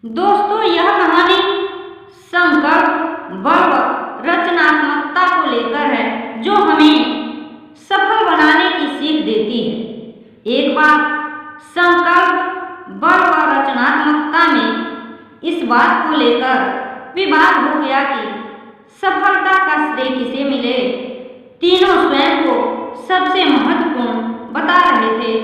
दोस्तों, यह कहानी संकल्प, बल व रचनात्मकता को लेकर है, जो हमें सफल बनाने की सीख देती है। एक बार संकल्प, बल व रचनात्मकता में इस बात को लेकर विवाद हो गया कि सफलता का श्रेय किसे मिले। तीनों स्वयं को सबसे महत्वपूर्ण बता रहे थे।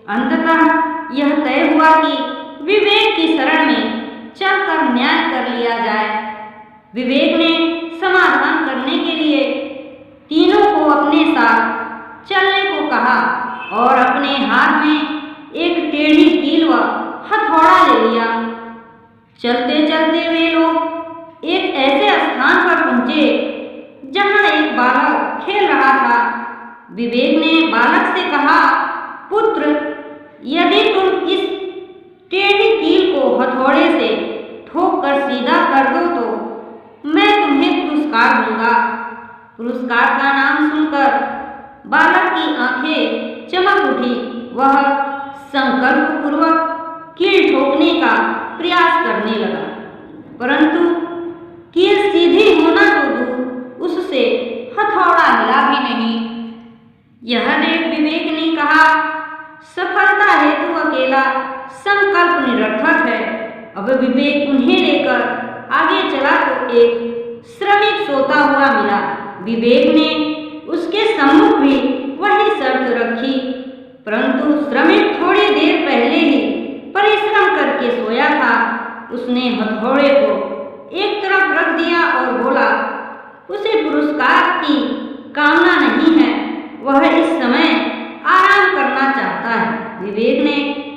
अंततः यह तय हुआ कि विवेक की शरण में चलकर न्याय कर लिया जाए। विवेक ने समाधान करने के लिए तीनों को अपने साथ चलने को कहा और अपने हाथ में एक टेढ़ी कील व हथौड़ा ले लिया। चलते चलते वे लोग एक ऐसे स्थान पर पहुंचे जहां एक बालक खेल रहा था। विवेक ने बालक से कहा, पुत्र, यदि तुम इस टेढ़ी कील को हथौड़े से ठोक कर सीधा कर दो तो मैं तुम्हें पुरस्कार दूंगा। पुरस्कार का नाम सुनकर बालक की आंखें चमक उठी। वह संकल्प पूर्वक कील ठोकने का प्रयास करने लगा, परंतु कील सीधी होना तो दूर, उससे हथौड़ा हिला भी नहीं। यह देख विवेक ने कहा, सफलता हेतु अकेला संकल्प निरर्थक है। अब विवेक उन्हें लेकर आगे चला तो एक श्रमिक सोता हुआ मिला। विवेक ने उसके सम्मुख भी वही शर्त रखी, परंतु श्रमिक थोड़ी देर पहले ही परिश्रम करके सोया था। उसने हथौड़े को एक तरफ रख दिया और बोला, उसे पुरस्कार की कामना नहीं है, वह इस समय आराम करना चाहता है। विवेक ने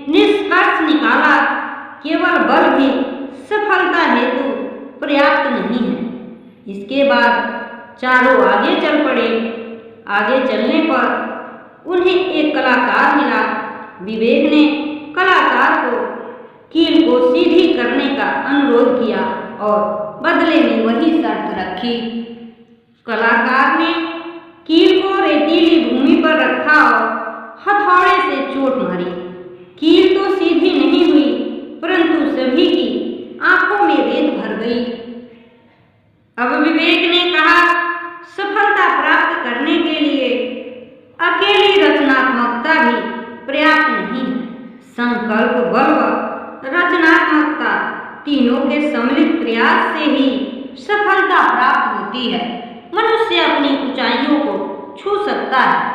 निष्कर्ष निकाला, केवल बल भी सफलता हेतु पर्याप्त नहीं है। इसके बाद चारों आगे चल पड़े। आगे चलने पर उन्हें एक कलाकार मिला। विवेक ने कलाकार को कील को सीधी करने का अनुरोध किया और बदले में वही शर्त रखी। कलाकार ने कील को रेतीली भूमि पर रखा और हथौड़े से चोट मारी। कील तो सीधी नहीं हुई, परंतु सभी की आंखों में रेत भर गई। अब विवेक ने कहा, सफलता प्राप्त करने के लिए अकेली रचनात्मकता भी पर्याप्त नहीं है। संकल्प, बल व रचनात्मकता तीनों के सम्मिलित प्रयास से ही सफलता प्राप्त होती है। मनुष्य अपनी ऊंचाइयों को छू सकता है,